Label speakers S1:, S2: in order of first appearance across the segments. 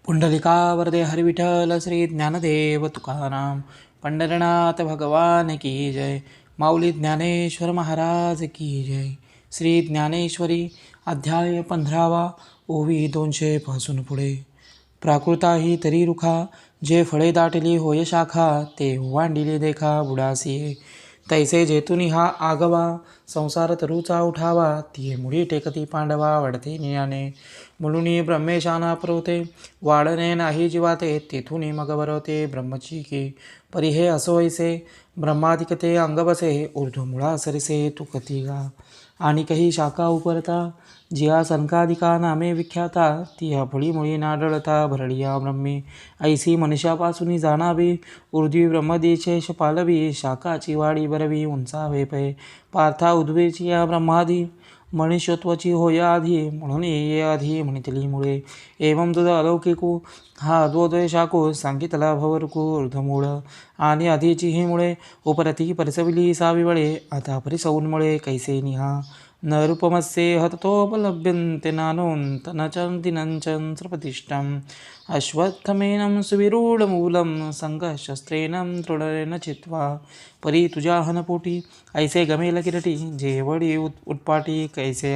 S1: पुंडलिका वरदे हरिविठ्ठल श्री ज्ञानदेव तुकाराम पंढरनाथ भगवान की जय. माऊली ज्ञानेश्वर महाराज की जय. श्री ज्ञानेश्वरी अध्याय 15. ओवी 200 पासून पुढे. प्राकृता तरी रुखा, जे फळे दाटली होय शाखा, ते वांडिले देखा बुडासी. तैसे जेतुनी हा आगवा, संसार तरुचा उठावा, ती मुळी टेकती पांडवा वाढते नियाने. मुलुनी ब्रह्मेशाना पुरवते, वाढणे नाही जीवाते, तेथुनी मग बरवते ब्रह्मची की. परी हे असो ऐसे, ब्रह्माधिकते अंग बसे, ऊर्ध्व मुळा सरिसे तू कती गा. आणि काही शाखा उपरता, जिया सनकाधिका नामे विख्याता, ती फळी मुळी नाडळता भरडिया ब्रह्मी. ऐसी मनुष्यापासून जाणावी, ऊर्ध्वी ब्रह्मदेशेष पालवी, शाखाची वाढी बरवी उंचावे पै. पार्था उद्वेची या ब्रह्मादी, मनुष्यत्वाची होय आधी, म्हणून ये आधी म्हणितली मुळे. एवं तुझ अलौकिकू, हा अद्वैत शाखो, सांगितला भवरकू ऊर्ध्वमूळ. आणि आधीची ही मुळे, उपरती परिसविली सावी वळे, आता परिसवून मुळे कैसे निहा. न रूपमस्ये हततोपलभ्यन्ते नानोऽन्तनचं दिनञ्चं प्रतिष्ठम्. अश्वत्थमेनं सुविरूढमूलं, संघशस्त्रेण दृढेन चित्वा. परी तुझ्या हनपोटी, ऐसे गमेल किरटी, जेवढी उत्पाटी, कैसे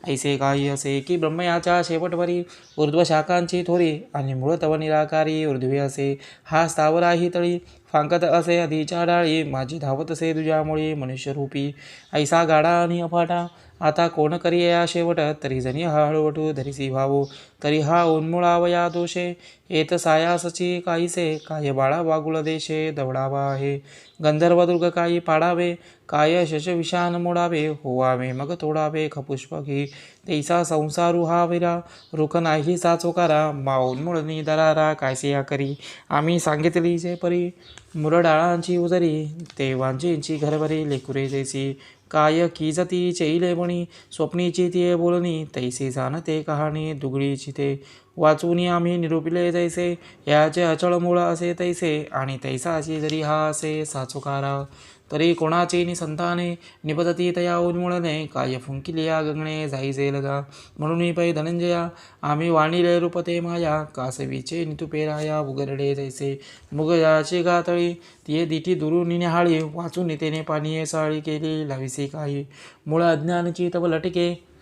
S1: ऐसे काही असे की ब्रह्मयाच्या शेवटवरी ऊर्ध्व शाखांची थोरी, आणि मूळ तव निराकारी ऊर्ध्वे असे. हा स्थावराही तळी, फांकत असे आधीच्या डाळी, माझी धावत असे तुझ्यामुळे मनुष्यरूपी. ऐसा गाडा आणि अफाटा, आता कोण करी या शेवट, तरी जणी हा हळवटू धरिसी भावो. तरी हा उन्मुळावया दोषे, येत सायासची काहीसे, काय बाळा वागुळ देशे दवडावा आहे. गंधर्व दुर्ग काही पाडावे, काय शशविषान मोडावे, होवावे मग तोडावे खपुष्प घे. तैसा संसारू हा विरा, रुख नाही साचोकारा, माऊन मुळनी दरारा कायसे या करी. आम्ही सांगितली जे परी, मुरडाळांची उजरी, तेवांचींची घरभरी लेकुरे जैसी. काय कीजती चैले बणी, स्वप्नीची ती बोलणी, तैसे जाणते कहाणी दुगडीची ते. वाचूनी आम्ही निरूपिले जैसे, याचे अचळ मूळ असे तैसे, आणि तैसाची जरी हा असे साचोकारा. तरी कोणाची निसंताने, निपतती तया उन्मुळने, काय फुंकिलिया गगणे जाईजे लगा. म्हणून पै धनंजया, आम्ही वाणिले रूपते माया, कासवीचे नितुपेराया उगरडे जैसे. मुगयाची गातळी, तिये दिठी दुरून निहाळी, वाचून तेने पाणी साळी केली लाविसे काही. मूळ अज्ञानची तव लटके,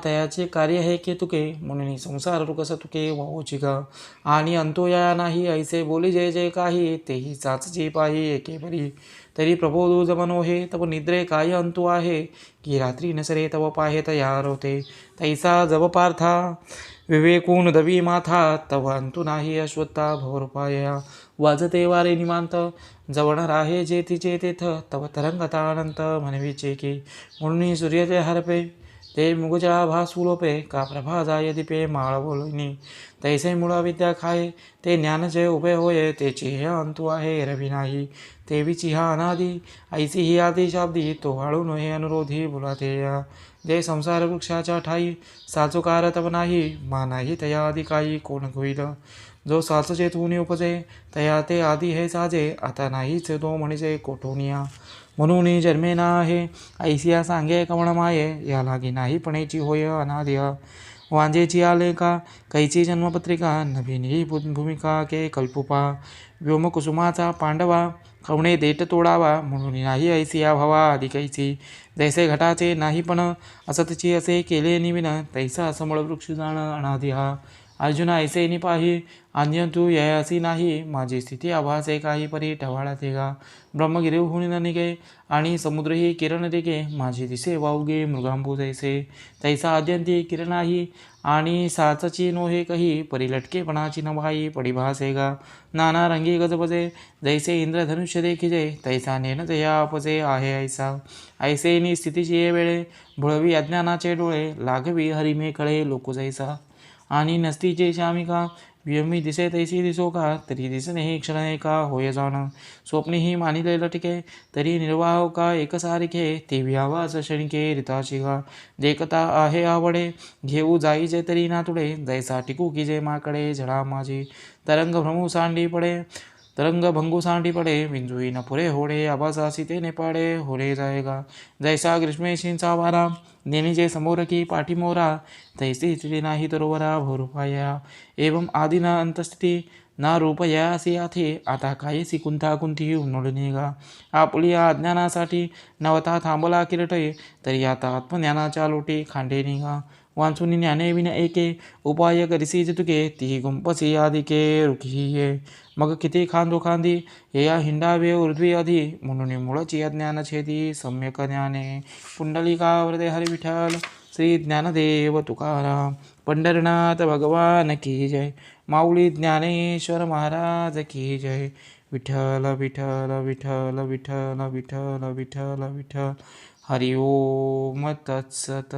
S1: तयाचे कार्य हे के तुके, म्हणून संसार रुकस तुके वावोची का. आणि अंतो या नाही, ऐसे बोली जे जे काही, तेही चाचची पाही एके बरी. तरी प्रबोधू जमनो हे तव निद्रे काय अंतू आहे, की रात्री नसरे तव पाहे तयार होते. तैसा जब पार्था, विवेकून दवी माथा, तव अंतू नाही अश्वत्था भवरूपाया. वाजते वारे निमांत, जवळ राहे जेथीचे तेथ, तव तरंगता अनंत म्हणवीचे की. म्हणून सूर्याचे हरपे, ते मुगजा भासुलोपे, का प्रभा जाय दीपे माळ बोलिनी. तैसे मूळ विद्या खाये, ते ज्ञानचे उभे होय, तेची हे अंतू आहे रवी नाही. तेवीची हा अनादी, ऐसी ही आदी शाब्दी, तो वाळून हे अनुरोधी बुलाते या. जे संसार वृक्षाच्या ठाई, साचुकार तव नाही, नाही तया आदी काही कोण होईल. जो साचचे तुनी उपजे, तया ते आधी हे साजे, आता नाहीच तो म्हणजे कोठोनिया. म्हणून जन्मेना आहे, ऐसिया सांगे कवण माये, या लागी नाही पणेची होय अनादिया. वांजेची आले का, कैची जन्मपत्रिका, नवीन ही भूमिका के कल्पुपा. व्योमकुसुमाचा पांडवा, खवणे देठ तोडावा, म्हणून नाही ऐसिया भवा आधी कैची. जैसे घटाचे नाही पण, असतची असे केले निविन, तैसा असमळ वृक्ष जाण अनादी हा. अर्जुना ऐसे निपाही, अन्य तू ययासी नाही, माझी स्थिती आभासे काही परी टवाळा ते गा. ब्रह्मगिरीहून निघे, आणि समुद्रही किरण दिगे, माझी दिसे वावगे मृगांबू जैसे. तैसा आद्यंती किरणाही, आणि साचची नोहे कही, परी लटकेपणाची नभाई पडी भासे गा. नाना रंगी गजबजे, जैसे इंद्रधनुष्य देखिजे, तैसा नेन तया आपजे आहे ऐसा. ऐसे नि स्थितीची ये वेळे, भुळवी अज्ञानाचे डोळे, लागवी हरिमे कळे लोकू जैसा. आणि नसतीचे श्यामिका, व्यमी दिसे तैसी दिसो का, तरी दिसणे हे क्षण का होय जाण. स्वप्नेही मानिले लटके, तरी निर्वाह का एकसारिखे, ते व्यावाच क्षणिके रिताची गा. देखता आहे आवडे, घेऊ जाईचे तरी ना तुडे, जैसा टिकू की जे माकडे झळा माझी. तरंग भ्रमू सांडी पडे, तरंग भंगू सांडी पडे विंजुई न पुरे होडे आबासा सीतेने पाडे होडे जायगा जैसा ग्रीष्मेशींचा वारा नेणीचे समोर की पाठीमोरा तैसी स्थिती नाही तरोवरा भोरुपाया एवं आदि न अंतस्थिती ना रूपयासी आथे आता कायसी कुंथा कुंठी उन्नोड निघा आपुलिया अज्ञानासाठी नवता थांबला किरटय तरी आता आत्मज्ञानाच्या लोटे खांडे निघा वाचून ज्ञाने विन एके उपाय करिसी तुके ती गुंपसी आदिके रुखिये मग किती खांदो खांदी हे या हिंडावे ऊर्ध्वी आधी म्हणून मूळची अज्ञान छेदी सम्यक ज्ञाने पुंडलिकावरदे हरी विठ्ठल श्री ज्ञानदेव तुकाराम पंढरनाथ भगवान की जय माऊली ज्ञानेश्वर महाराज की जय विठ्ठल विठ्ठल विठ्ठल विठ्ठल विठ्ठल विठ्ठल विठ्ठल हरि ओम तत्सत.